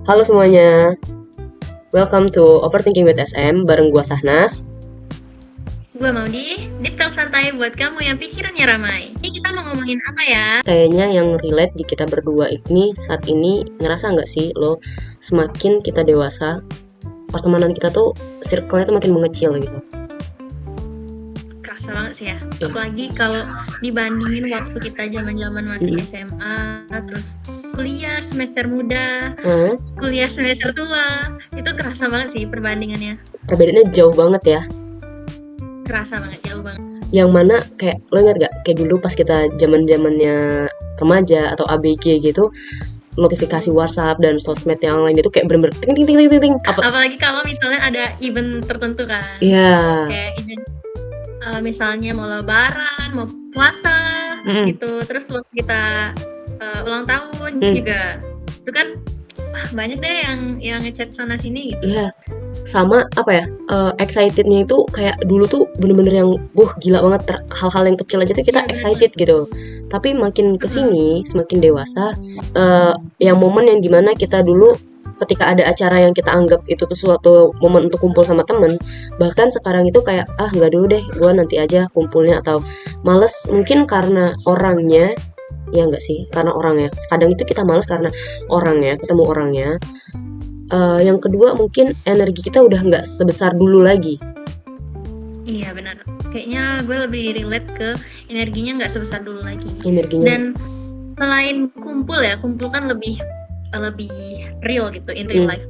Halo semuanya, welcome to Overthinking with SM bareng gua Sahnas. Gue Maudi, deep talk santai buat kamu yang pikirannya ramai. Ini kita mau ngomongin apa ya? Kayaknya yang relate di kita berdua ini saat ini ngerasa nggak sih lo semakin kita dewasa, pertemanan kita tuh circle-nya tuh makin mengecil gitu. Kerasa banget sih ya. Iya. Apalagi kalau dibandingin waktu kita zaman-zaman masih SMA, terus kuliah semester muda, kuliah semester tua, itu kerasa banget sih perbandingannya. Perbedaannya jauh banget ya. Kerasa banget, jauh banget. Yang mana kayak lo ingat gak kayak dulu pas kita zamannya remaja atau ABG gitu, notifikasi WhatsApp dan sosmed yang lain itu kayak bener-bener ting ting ting ting ting. Apalagi kalau misalnya ada event tertentu kan. Iya. Kayak event misalnya mau lebaran, mau puasa gitu. Terus waktu kita ulang tahun juga. Itu kan banyak deh yang ngechat sana sini gitu. Iya. Sama apa ya, excitednya itu kayak dulu tuh bener-bener yang gila banget, hal-hal yang kecil aja tuh kita excited gitu. Tapi makin kesini semakin dewasa, yang momen yang dimana kita dulu ketika ada acara yang kita anggap itu tuh suatu momen untuk kumpul sama temen, bahkan sekarang itu kayak nggak dulu deh, gue nanti aja kumpulnya, atau males mungkin karena orangnya. Ya nggak sih, karena orangnya kadang itu kita males karena orangnya, ketemu orangnya. Yang kedua mungkin energi kita udah nggak sebesar dulu lagi. Iya benar, kayaknya gue lebih relate ke energinya nggak sebesar dulu lagi. Energinya. Dan selain kumpul kan lebih real gitu, in real life.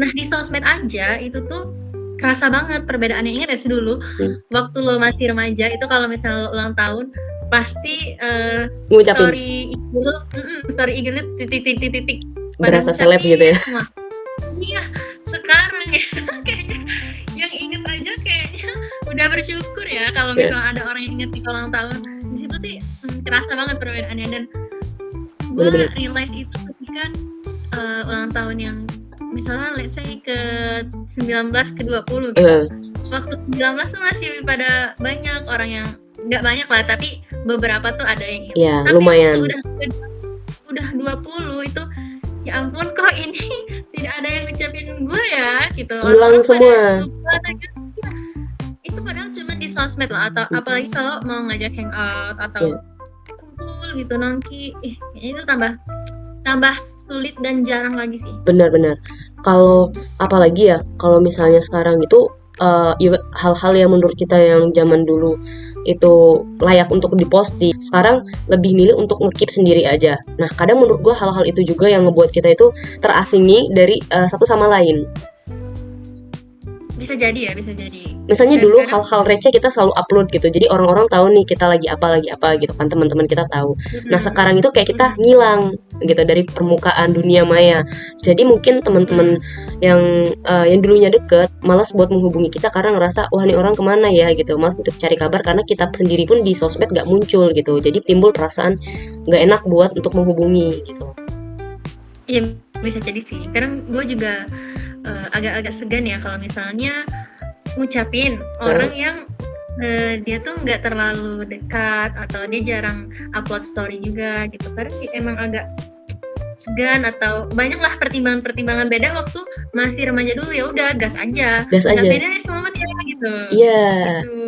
Nah di sosmed aja itu tuh kerasa banget perbedaannya. Ingat ya sih dulu waktu lo masih remaja itu kalau misalnya lo ulang tahun pasti ngucapin story IG lo titik berasa seleb gitu ya. Iya, sekarang ya kayaknya yang inget aja kayaknya udah bersyukur ya kalau misalnya ada orang yang inget di ulang tahun. Di situ sih kerasa banget perbedaannya. Dan gue realize itu ketika ulang tahun yang misalnya let's say ke 19 ke 20 gitu. Waktu 19 tuh masih pada banyak orang yang, nggak banyak lah tapi beberapa tuh ada yang inget. Ya, tapi lumayan. Udah 20 itu ya ampun kok ini tidak ada yang ngucapin gue ya gitu. Hilang semua. Itu padahal cuma di sosmed lah, atau apalagi kalau mau ngajak hangout atau kumpul gitu nongki, itu tambah sulit dan jarang lagi sih. Benar-benar. Kalau apalagi ya kalau misalnya sekarang itu hal-hal yang menurut kita yang zaman dulu itu layak untuk diposting, sekarang lebih milih untuk nge-keep sendiri aja. Nah kadang menurut gue hal-hal itu juga yang ngebuat kita itu terasingi dari satu sama lain. Bisa jadi. Misalnya dulu hal-hal receh kita selalu upload gitu, jadi orang-orang tahu nih kita lagi apa gitu kan, teman-teman kita tahu. Nah sekarang itu kayak kita ngilang gitu dari permukaan dunia maya. Jadi mungkin teman-teman yang dulunya deket malas buat menghubungi kita karena ngerasa wah nih orang kemana ya gitu, malas untuk cari kabar karena kita sendiri pun di sosmed gak muncul gitu. Jadi timbul perasaan gak enak buat untuk menghubungi gitu. Iya bisa jadi sih. Kadang gue juga agak-agak segan ya kalau misalnya ngucapin orang yang dia tuh nggak terlalu dekat atau dia jarang upload story juga gitu. Karena emang agak segan atau banyak lah pertimbangan beda waktu masih remaja dulu. Ya udah gas aja. Beda selamat ya gitu. Iya. Gitu.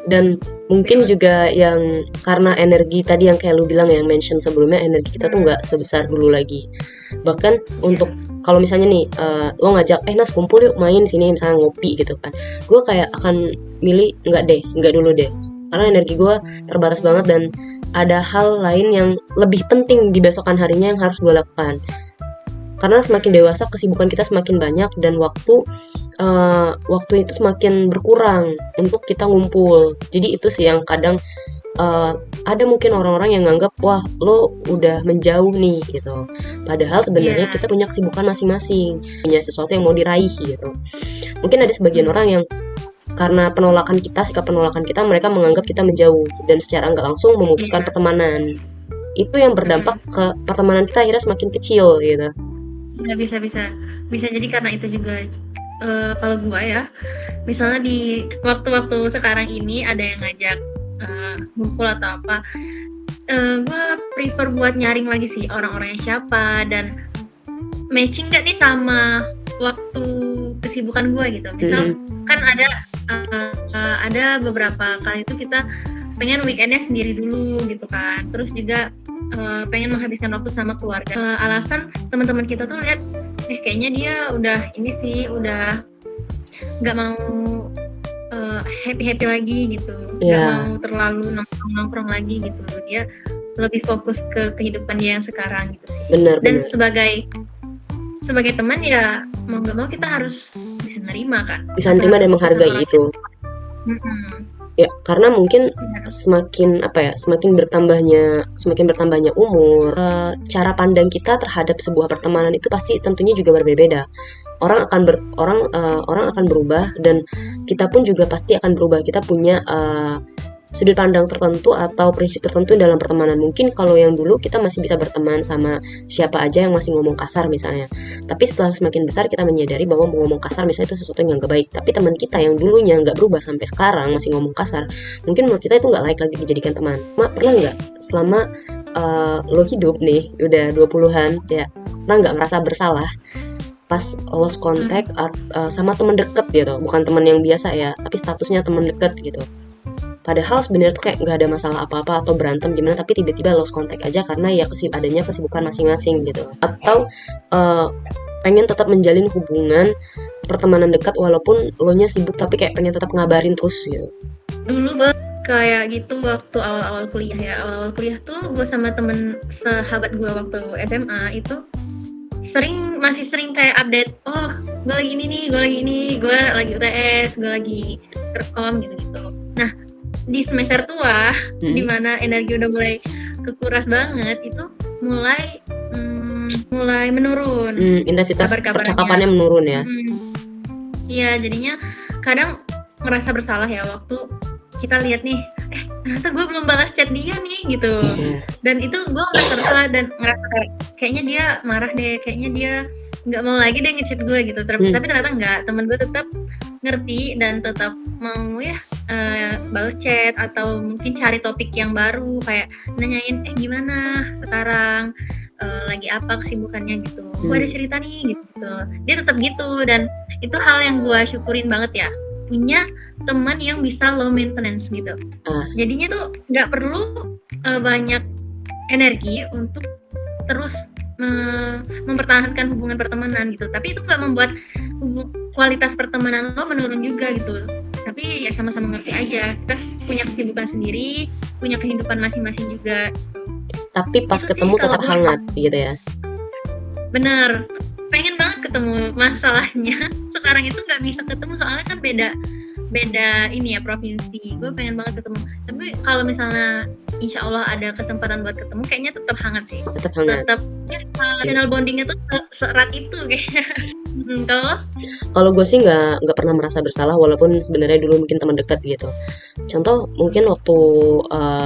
Dan mungkin juga yang karena energi tadi yang kayak lu bilang yang mention sebelumnya, energi kita tuh nggak sebesar dulu lagi. Bahkan untuk kalau misalnya nih lo ngajak Nas kumpul yuk main sini misalnya ngopi gitu kan, gue kayak akan milih nggak dulu deh, karena energi gue terbatas banget dan ada hal lain yang lebih penting di besokan harinya yang harus gue lakukan. Karena semakin dewasa kesibukan kita semakin banyak dan waktu itu semakin berkurang untuk kita ngumpul. Jadi itu sih yang kadang ada mungkin orang-orang yang nganggap wah lo udah menjauh nih gitu. Padahal sebenarnya kita punya kesibukan masing-masing, punya sesuatu yang mau diraih gitu. Mungkin ada sebagian orang yang karena sikap penolakan kita, mereka menganggap kita menjauh dan secara nggak langsung memutuskan pertemanan. Itu yang berdampak ke pertemanan kita akhirnya semakin kecil gitu. Ya, bisa jadi karena itu juga. Kalau gue ya, misalnya di waktu-waktu sekarang ini ada yang ngajak ngumpul atau apa, gue prefer buat nyaring lagi sih orang-orangnya siapa dan matching nggak nih sama waktu kesibukan gue gitu. Misal kan ada beberapa kali itu kita pengen weekendnya sendiri dulu gitu kan, terus juga pengen menghabiskan waktu sama keluarga. Alasan teman-teman kita tuh lihat kayaknya dia udah ini sih, udah nggak mau happy lagi gitu, nggak mau terlalu nongkrong lagi gitu, dia lebih fokus ke kehidupan dia yang sekarang gitu sih. Dan sebagai teman ya mau nggak mau kita harus bisa nerima kan, bisa nerima dan menghargai itu. Ya, karena mungkin semakin bertambahnya umur, cara pandang kita terhadap sebuah pertemanan itu pasti tentunya juga berbeda. Orang akan berubah, dan kita pun juga pasti akan berubah. Kita punya sudut pandang tertentu atau prinsip tertentu dalam pertemanan. Mungkin kalau yang dulu kita masih bisa berteman sama siapa aja yang masih ngomong kasar misalnya, tapi setelah semakin besar kita menyadari bahwa ngomong kasar misalnya itu sesuatu yang gak baik. Tapi teman kita yang dulunya gak berubah sampai sekarang masih ngomong kasar, mungkin menurut kita itu gak layak lagi dijadikan teman. Pernah gak selama lo hidup nih udah 20-an ya, pernah gak ngerasa bersalah pas lost contact sama teman deket gitu, bukan teman yang biasa ya, tapi statusnya teman deket gitu. Padahal sebenarnya tuh kayak nggak ada masalah apa-apa atau berantem gimana, tapi tiba-tiba lost contact aja karena ya adanya kesibukan masing-masing gitu. Atau pengen tetap menjalin hubungan pertemanan dekat walaupun lo nya sibuk, tapi kayak pengen tetap ngabarin terus gitu. Dulu banget kayak gitu waktu awal-awal kuliah ya. Awal-awal kuliah tuh gue sama temen sahabat gue waktu SMA itu masih sering kayak update, oh gue lagi ini nih, gue lagi ini, gue lagi UTS, gue lagi rekom gitu-gitu. Nah di semester tua, dimana energi udah mulai kekuras banget, itu mulai menurun. Intensitas percakapannya menurun ya. Iya, jadinya kadang merasa bersalah ya waktu kita lihat nih, ternyata gue belum balas chat dia nih gitu. Dan itu gue merasa bersalah dan ngerasa kayaknya dia marah deh, kayaknya dia nggak mau lagi deh ngechat gue gitu. Tapi ternyata nggak, teman gue tetap ngerti dan tetap mau ya balas chat atau mungkin cari topik yang baru, kayak nanyain gimana sekarang, lagi apa kesibukannya gitu, gue ada cerita nih gitu. Dia tetap gitu, dan itu hal yang gue syukurin banget ya, punya teman yang bisa low maintenance gitu. Jadinya tuh nggak perlu banyak energi untuk terus mempertahankan hubungan pertemanan gitu, tapi itu nggak membuat kualitas pertemanan lo menurun juga gitu. Tapi ya sama-sama ngerti aja, kita punya kesibukan sendiri, punya kehidupan masing-masing juga. Tapi pas itu ketemu sih, tetap hangat gitu ya. Bener, pengen banget ketemu. Masalahnya sekarang itu nggak bisa ketemu soalnya kan beda ini ya provinsi. Gue pengen banget ketemu. Tapi kalau misalnya insya Allah ada kesempatan buat ketemu, kayaknya tetap hangat sih. Tetap ya, emotional bondingnya tuh seerat itu kayaknya. Kalau gue sih nggak pernah merasa bersalah, walaupun sebenarnya dulu mungkin teman dekat gitu. Contoh mungkin waktu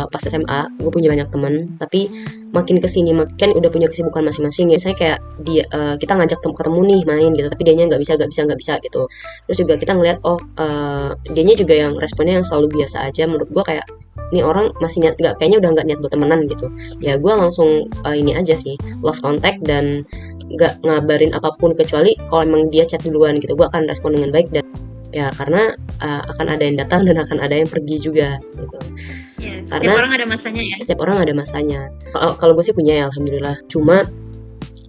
pas SMA gue punya banyak teman, tapi makin kesini makin udah punya kesibukan masing-masing ya. Saya kayak kita ngajak ketemu nih main gitu, tapi dianya nggak bisa gitu. Terus juga kita ngeliat dianya juga yang responnya yang selalu biasa aja. Menurut gue kayak ini orang masih niat kayaknya udah nggak niat buat temenan gitu. Ya gue langsung ini aja sih, lost contact dan nggak ngabarin apapun, kecuali kalau emang dia chat duluan gitu, gue akan respon dengan baik. Dan ya karena akan ada yang datang dan akan ada yang pergi juga gitu. Ya, karena setiap orang ada masanya ya. Setiap orang ada masanya. Kalau gue sih punya ya, alhamdulillah. Cuma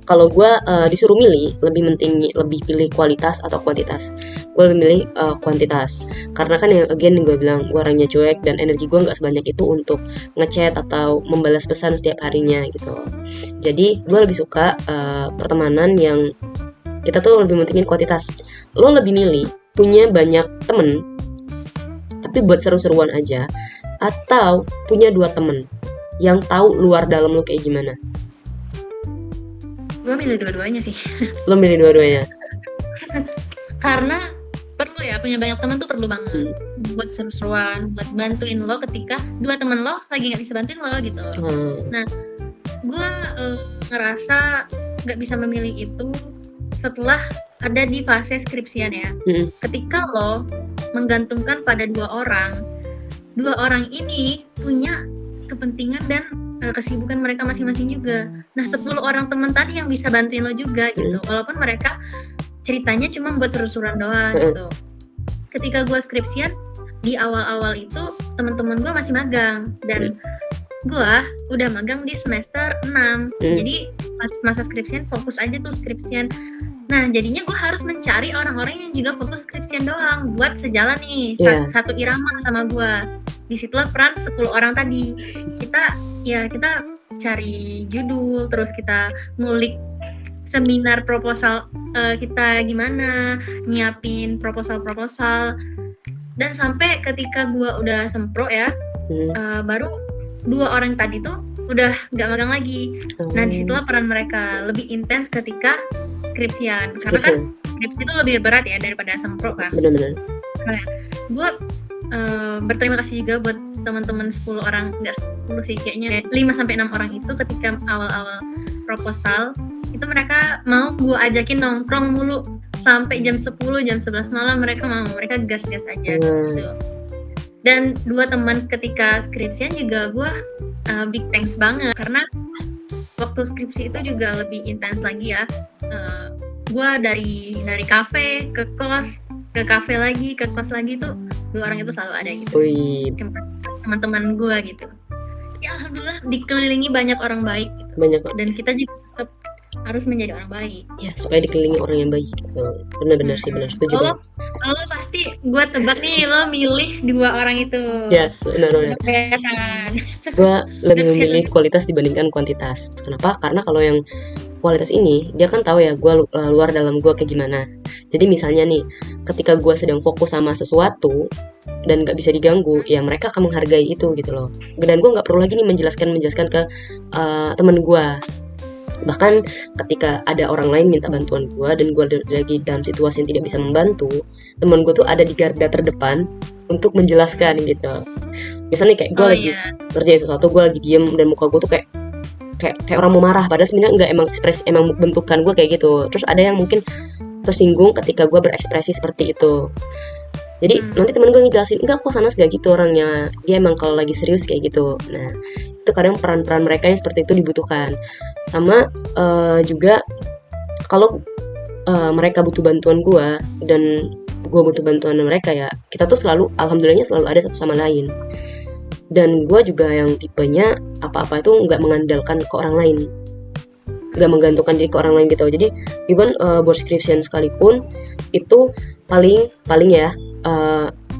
kalau gue disuruh milih, lebih pilih kualitas atau kuantitas. Gue lebih milih kuantitas, karena kan yang gue bilang, gue orangnya cuek dan energi gue nggak sebanyak itu untuk ngechat atau membalas pesan setiap harinya gitu. Jadi gue lebih suka pertemanan yang kita tuh lebih mentingin kuantitas. Lo lebih milih punya banyak temen tapi buat seru-seruan aja, atau punya 2 temen yang tahu luar dalam lo kayak gimana? Gue milih dua-duanya sih. Lo milih dua-duanya? Karena perlu ya, punya banyak teman tuh perlu banget buat seru-seruan, buat bantuin lo ketika 2 teman lo lagi nggak bisa bantuin lo gitu. Nah, gue ngerasa nggak bisa memilih itu setelah ada di fase skripsian ya. Ketika lo menggantungkan pada 2 orang ini punya kepentingan dan kesibukan mereka masing-masing juga. Nah 10 orang teman tadi yang bisa bantuin lo juga gitu, walaupun mereka ceritanya cuma buat seru-seruan doang gitu. Ketika gue skripsian di awal-awal itu teman-teman gue masih magang dan gue udah magang di semester 6. Jadi pas masa skripsian fokus aja tuh skripsian. Nah jadinya gue harus mencari orang-orang yang juga fokus skripsian doang buat sejalan nih, satu irama sama gue. Disitulah peran 10 orang tadi. Kita cari judul, terus kita ngulik seminar proposal kita gimana, nyiapin proposal, dan sampai ketika gue udah sempro ya, baru 2 orang tadi tuh udah nggak magang lagi. Nah disitulah peran mereka lebih intens ketika skripsian, karena kan skripsi itu lebih berat ya daripada sempro kan. Benar-benar. Nah, gue berterima kasih juga buat teman-teman 10 orang, nggak 10 sih kayaknya 5-6 orang itu ketika awal-awal proposal itu mereka mau gue ajakin nongkrong mulu sampai jam 10, jam 11 malam mereka gas-gas aja gitu. Dan 2 teman ketika skripsian juga gue big thanks banget, karena waktu skripsi itu juga lebih intens lagi ya. Gue dari kafe ke kos, ke kafe lagi, ke kos lagi tuh 2 orang itu selalu ada gitu. Teman-teman gue gitu. Ya alhamdulillah dikelilingi banyak orang baik gitu. Dan kita juga tetap harus menjadi orang baik. Ya, supaya dikelilingi orang yang baik gitu. Benar-benar sih, benar setuju. Lo pasti gue tebak nih lo milih 2 orang itu. Yes, benar. Gue lebih memilih kualitas dibandingkan kuantitas. Kenapa? Karena kalau yang kualitas ini dia kan tahu ya gue luar dalam gue kayak gimana. Jadi misalnya nih, ketika gue sedang fokus sama sesuatu dan nggak bisa diganggu, ya mereka akan menghargai itu gitu loh. Dan gue nggak perlu lagi nih menjelaskan ke teman gue. Bahkan ketika ada orang lain minta bantuan gue dan gue lagi dalam situasi yang tidak bisa membantu, teman gue tuh ada di garda terdepan untuk menjelaskan gitu. Misalnya kayak gue lagi ngerjain sesuatu, gue lagi diem dan muka gue tuh kayak orang mau marah, padahal sebenarnya enggak, emang bentukan gue kayak gitu. Terus ada yang mungkin tersinggung ketika gue berekspresi seperti itu. Jadi nanti temen gue ngejelasin, enggak kok Sanas gak gitu orangnya, dia emang kalau lagi serius kayak gitu. Nah itu kadang peran-peran mereka yang seperti itu dibutuhkan. Sama juga kalau mereka butuh bantuan gue dan gue butuh bantuan mereka, ya kita tuh alhamdulillahnya selalu ada satu sama lain. Dan gue juga yang tipenya apa-apa itu nggak mengandalkan ke orang lain, nggak menggantungkan diri ke orang lain gitu. Jadi even buat skripsian sekalipun itu paling ya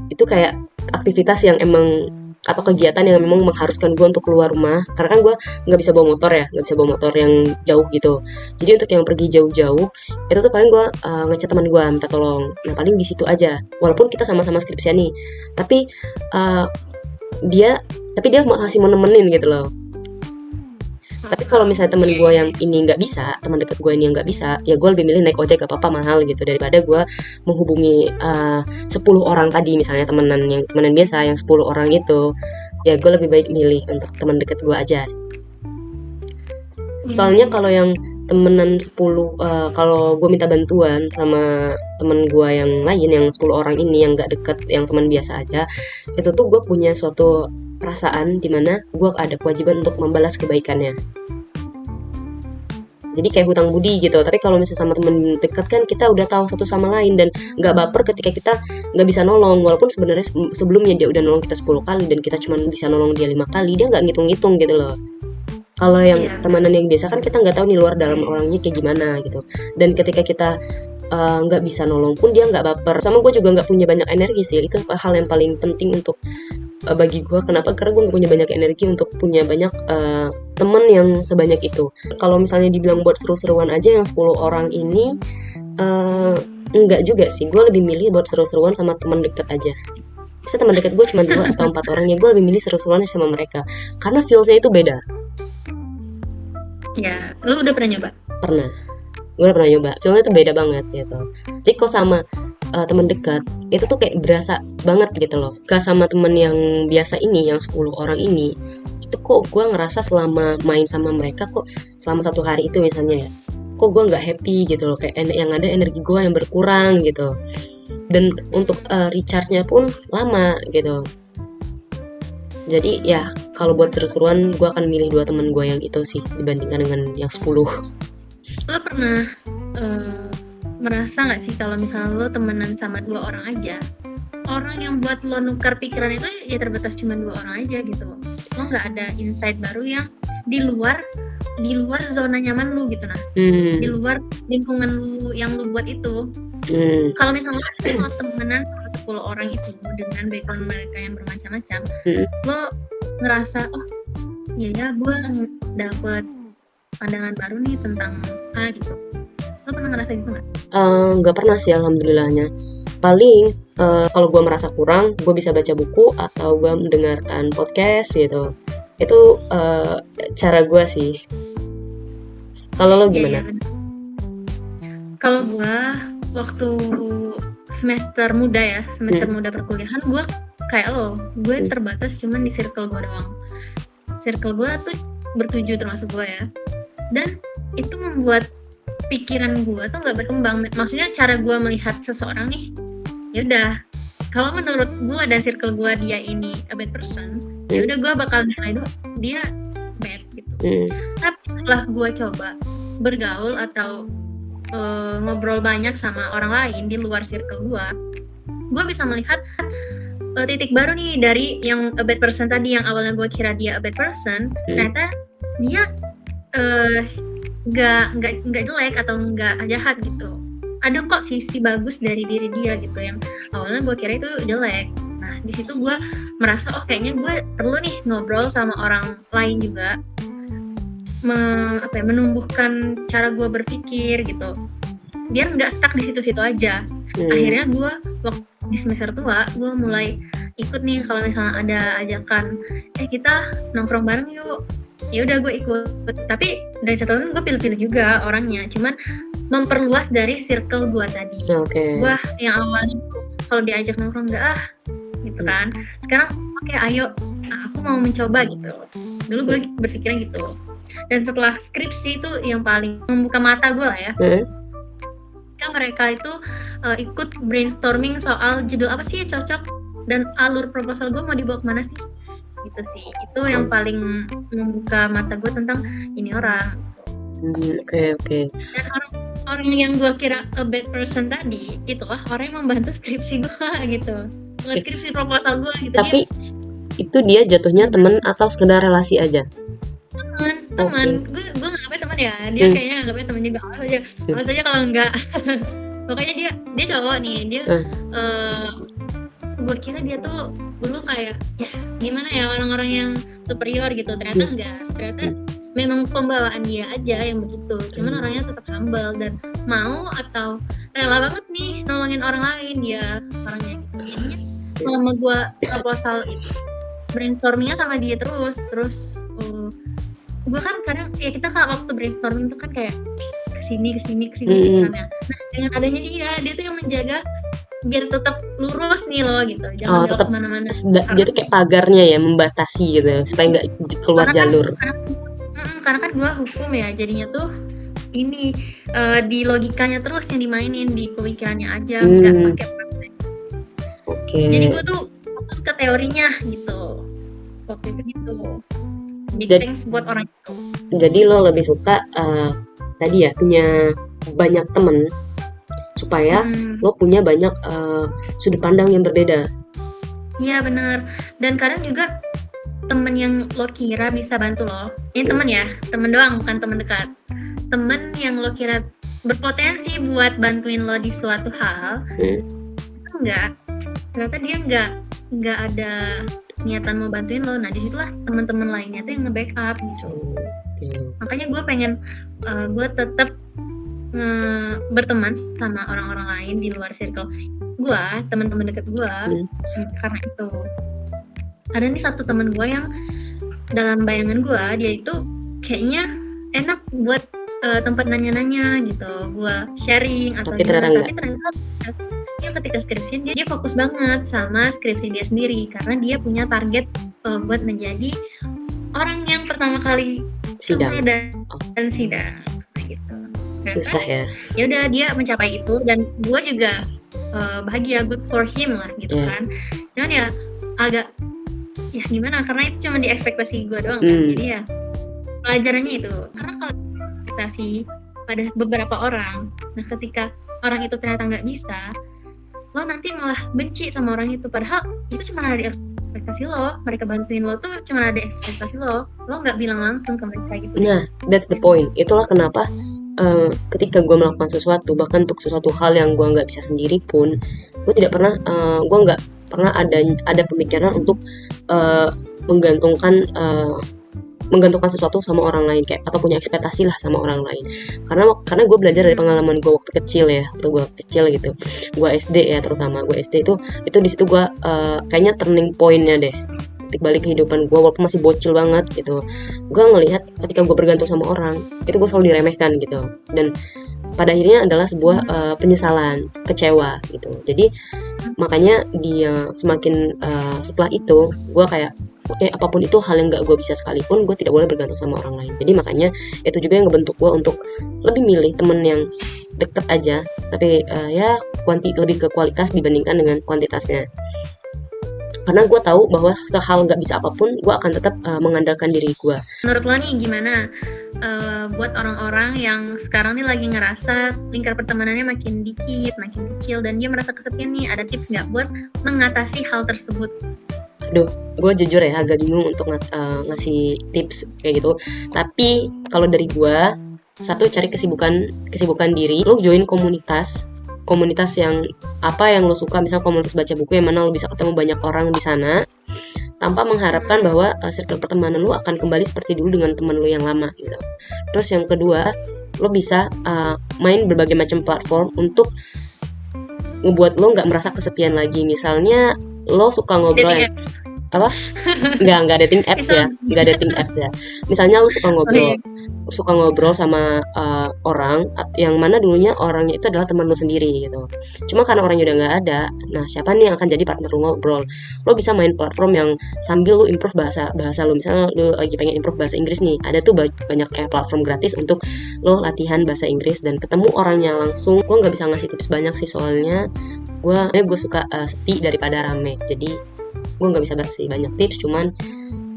itu kayak aktivitas yang emang atau kegiatan yang memang mengharuskan gue untuk keluar rumah, karena kan gue nggak bisa bawa motor yang jauh gitu. Jadi untuk yang pergi jauh-jauh itu tuh paling gue ngechat teman gue minta tolong. Nah paling di situ aja, walaupun kita sama-sama skripsian nih, tapi dia masih mau nemenin gitu loh. Tapi kalau misalnya teman gue yang ini nggak bisa, teman dekat gue ini yang nggak bisa, ya gue lebih milih naik ojek, gak apa-apa mahal gitu, daripada gue menghubungi 10 orang tadi misalnya temenan biasa yang 10 orang itu. Ya gue lebih baik milih untuk teman dekat gue aja. Soalnya kalau yang temenan 10, kalau gue minta bantuan sama temen gue yang lain, yang 10 orang ini yang gak deket, yang teman biasa aja, itu tuh gue punya suatu perasaan dimana gue ada kewajiban untuk membalas kebaikannya. Jadi kayak hutang budi gitu. Tapi kalau misalnya sama temen deket kan kita udah tahu satu sama lain dan gak baper ketika kita gak bisa nolong. Walaupun sebenarnya sebelumnya dia udah nolong kita 10 kali dan kita cuma bisa nolong dia 5 kali, dia gak ngitung-ngitung gitu loh. Kalau yang temenan yang biasa kan kita nggak tahu nih luar dalam orangnya kayak gimana gitu. Dan ketika kita nggak bisa nolong pun dia nggak baper. Sama gue juga nggak punya banyak energi sih. Itu hal yang paling penting untuk bagi gue. Kenapa? Karena gue nggak punya banyak energi untuk punya banyak temen yang sebanyak itu. Kalau misalnya dibilang buat seru-seruan aja yang 10 orang ini enggak juga sih. Gue lebih milih buat seru-seruan sama teman dekat aja. Bisa teman dekat gue cuma 2 atau 4 orang, ya gue lebih milih seru-seruan sama mereka. Karena feelsnya itu beda. Ya, lu udah pernah nyoba? Pernah. Gue udah pernah nyoba. Feelnya tuh beda banget gitu. Jadi kok sama teman dekat itu tuh kayak berasa banget gitu loh. Ke sama temen yang biasa ini, yang 10 orang ini, itu kok gue ngerasa selama main sama mereka, kok selama 1 hari itu misalnya ya, kok gue nggak happy gitu loh. Kayak yang ada energi gue yang berkurang gitu. Dan untuk recharge-nya pun lama gitu. Jadi ya kalau buat seru-seruan gue akan milih 2 teman gue yang itu sih dibandingkan dengan yang 10. Lo pernah merasa nggak sih kalau misalnya lo temenan sama 2 orang aja, orang yang buat lo nukar pikiran itu ya terbatas cuma 2 orang aja gitu. Lo nggak ada insight baru yang di luar zona nyaman lu gitu. Nah, di luar lingkungan lu yang lu buat itu. Kalau misalnya lo temenan sama 10 orang itu dengan background mereka yang bermacam-macam, lo ngerasa oh iya gue dapet pandangan baru nih tentang A gitu. Lo pernah ngerasa gitu nggak? Nggak pernah sih alhamdulillahnya. Paling kalau gue merasa kurang, gue bisa baca buku atau gue mendengarkan podcast gitu. Itu cara gue sih. Kalau lo gimana? Kalau gue waktu semester muda perkuliahan, gue kayak lo, gue terbatas cuman di circle gue doang. Circle gue tuh ber-7 termasuk gue ya. Dan itu membuat pikiran gue tuh nggak berkembang. Maksudnya cara gue melihat seseorang nih, ya udah kalau menurut gue dan circle gue dia ini a bad person, ya udah gue bakal nilai dia bad gitu. Tapi setelah gue coba bergaul atau ngobrol banyak sama orang lain di luar circle gue bisa melihat titik baru nih dari yang a bad person tadi, yang awalnya gue kira dia a bad person, ternyata dia nggak jelek atau nggak jahat gitu. Ada kok sisi bagus dari diri dia gitu yang awalnya gue kira itu jelek. Nah di situ gue merasa oh kayaknya gue perlu nih ngobrol sama orang lain juga, menumbuhkan cara gue berpikir gitu, biar nggak stuck di situ-situ aja. Akhirnya gue waktu di semester tua gue mulai ikut nih kalau misalnya ada ajakan kita nongkrong bareng yuk, ya udah gue ikut. Tapi dari satu tahun gue pilih-pilih juga orangnya, cuman memperluas dari circle gue tadi. Gue yang awalnya kalau diajak nongkrong enggak gitu kan, sekarang ayo aku mau mencoba gitu. Dulu gue berpikirnya gitu. Dan setelah skripsi itu yang paling membuka mata gue lah ya. Kan mereka itu ikut brainstorming soal judul apa sih yang cocok dan alur proposal gue mau dibawa kemana sih gitu sih. Itu yang paling membuka mata gue tentang ini orang. Oke. Dan orang yang gue kira a bad person tadi itulah orang yang membantu skripsi gue gitu, skripsi proposal gue gitu. Tapi itu dia jatuhnya teman atau sekedar relasi aja? Teman. Gue nganggapnya teman ya, dia kayaknya nganggapnya teman juga. Awas aja kalau enggak. Pokoknya dia cowok nih, dia gue kira dia tuh dulu kayak ya gimana ya orang-orang yang superior gitu, ternyata enggak. Ternyata memang pembawaan dia aja yang begitu, cuman orangnya tetap humble dan mau atau rela banget nih nolongin orang lain dia orangnya gitu. Jadinya selama gue proposal itu brainstormingnya sama dia terus gue kan kadang ya kita kalau waktu brainstorming itu kan kayak kesini kan ya. Nah dengan adanya dia tuh yang menjaga biar tetap lurus nih loh gitu, jangan belok kemana-mana. Dia tuh kayak pagarnya ya, membatasi gitu supaya nggak keluar jalur. Karena kan gue hukum ya, jadinya tuh ini di logikanya terus yang dimainin, di pemikirannya aja, nggak pakai praktek. Jadi gue tuh fokus ke teorinya gitu waktu itu gitu. Big thanks buat orang itu. Jadi lo lebih suka tadi ya punya banyak temen supaya lo punya banyak sudut pandang yang berbeda. Iya benar. Dan kadang juga temen yang lo kira bisa bantu lo, ini temen ya, temen doang bukan temen dekat, temen yang lo kira berpotensi buat bantuin lo di suatu hal, itu enggak, ternyata dia enggak ada niatan mau bantuin lo. Nah disitulah teman-teman lainnya tuh yang nge-backup gitu. Makanya gue pengen gue tetap berteman sama orang-orang lain di luar circle gue, teman-teman dekat gue, karena itu ada nih satu teman gue yang dalam bayangan gue dia itu kayaknya enak buat tempat nanya-nanya gitu, gue sharing atau tapi ternyata ya ketika skripsi dia fokus banget sama skripsi dia sendiri karena dia punya target buat menjadi orang yang pertama kali sidang dan sidang gitu. Susah ya. Ya udah dia mencapai itu dan gue juga bahagia, good for him lah gitu kan. Cuman ya agak ya gimana, karena itu cuma di ekspektasi gue doang kan. Jadi ya pelajarannya itu, karena kalau ekspektasi pada beberapa orang, nah ketika orang itu ternyata nggak bisa, lo nanti malah benci sama orang itu, padahal itu cuma ada di ekspektasi lo, mereka bantuin lo tuh cuma ada di ekspektasi lo nggak bilang langsung ke mereka gitu. Nah, that's the point. Itulah kenapa ketika gue melakukan sesuatu, bahkan untuk sesuatu hal yang gue nggak bisa sendiri pun, gue tidak pernah, gue nggak pernah ada pemikiran untuk menggantungkan sesuatu sama orang lain, kayak atau punya ekspektasi lah sama orang lain. Karena gue belajar dari pengalaman gue waktu kecil ya, gitu. Gue SD ya, terutama gue SD itu di situ gue kayaknya turning point-nya deh, titik balik kehidupan gue walaupun masih bocil banget gitu. Gue ngelihat ketika gue bergantung sama orang itu gue selalu diremehkan gitu, dan pada akhirnya adalah sebuah penyesalan, kecewa gitu. Jadi makanya dia semakin setelah itu gue kayak oke, apapun itu hal yang gak gue bisa sekalipun, gue tidak boleh bergantung sama orang lain. Jadi makanya itu juga yang ngebentuk gue untuk lebih milih temen yang deket aja, tapi ya lebih ke kualitas dibandingkan dengan kuantitasnya. Karena gue tahu bahwa sehal nggak bisa apapun, gue akan tetap mengandalkan diri gue. Menurut lo nih gimana buat orang-orang yang sekarang nih lagi ngerasa lingkar pertemanannya makin dikit, makin kecil, dan dia merasa kesepian nih, ada tips nggak buat mengatasi hal tersebut? Aduh, gue jujur ya agak bingung untuk ngasih tips kayak gitu. Tapi kalau dari gue, satu, cari kesibukan diri. Lo join komunitas yang apa yang lo suka, misal komunitas baca buku yang mana lo bisa ketemu banyak orang di sana, tanpa mengharapkan bahwa circle pertemanan lo akan kembali seperti dulu dengan teman lo yang lama gitu. Terus yang kedua, lo bisa main berbagai macam platform untuk ngebuat lo nggak merasa kesepian lagi. Misalnya lo suka ngobrol apa? Nggak dating apps ya, Misalnya lo suka ngobrol sama orang yang mana dulunya orangnya itu adalah teman lo sendiri gitu. Cuma karena orangnya udah nggak ada, nah siapa nih yang akan jadi partner lo ngobrol? Lo bisa main platform yang sambil lo improve bahasa lo. Misalnya lo lagi pengen improve bahasa Inggris nih, ada tuh banyak platform gratis untuk lo latihan bahasa Inggris dan ketemu orangnya langsung. Gue nggak bisa ngasih tips banyak sih, soalnya gue suka sepi daripada rame. Jadi gue nggak bisa kasih banyak tips, cuman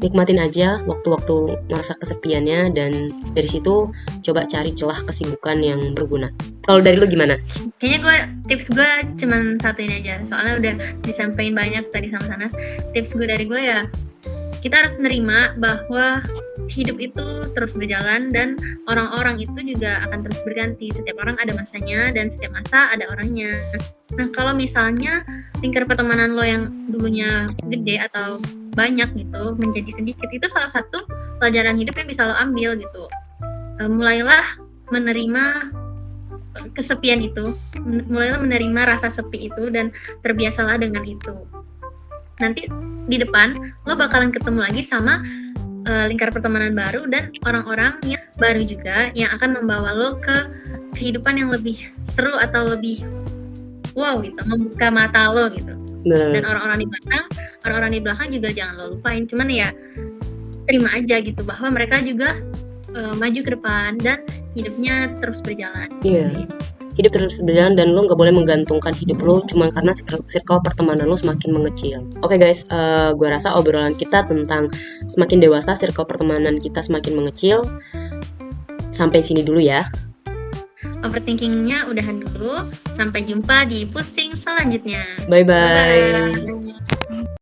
nikmatin aja waktu-waktu merasa kesepiannya, dan dari situ coba cari celah kesibukan yang berguna. Kalau dari lu gimana? Kayaknya tips gue cuman satu ini aja, soalnya udah disampaikan banyak tadi sama Sanas. Tips gue dari gue ya, kita harus menerima bahwa hidup itu terus berjalan dan orang-orang itu juga akan terus berganti. Setiap orang ada masanya dan setiap masa ada orangnya. Nah, kalau misalnya lingkar pertemanan lo yang dulunya gede atau banyak gitu menjadi sedikit, itu salah satu pelajaran hidup yang bisa lo ambil gitu. Mulailah menerima kesepian itu, mulailah menerima rasa sepi itu, dan terbiasalah dengan itu. Nanti di depan lo bakalan ketemu lagi sama lingkar pertemanan baru dan orang-orang yang baru juga yang akan membawa lo ke kehidupan yang lebih seru atau lebih wow gitu, membuka mata lo gitu. Dan orang-orang di belakang juga jangan lo lupain, cuman ya terima aja gitu bahwa mereka juga maju ke depan dan hidupnya terus berjalan. Iya. Hidup terus berjalan dan lo nggak boleh menggantungkan hidup lo cuma karena circle pertemanan lo semakin mengecil. Oke guys, gue rasa obrolan kita tentang semakin dewasa circle pertemanan kita semakin mengecil sampai sini dulu ya. Overthinkingnya udahan dulu. Sampai jumpa di pusing selanjutnya. Bye-bye.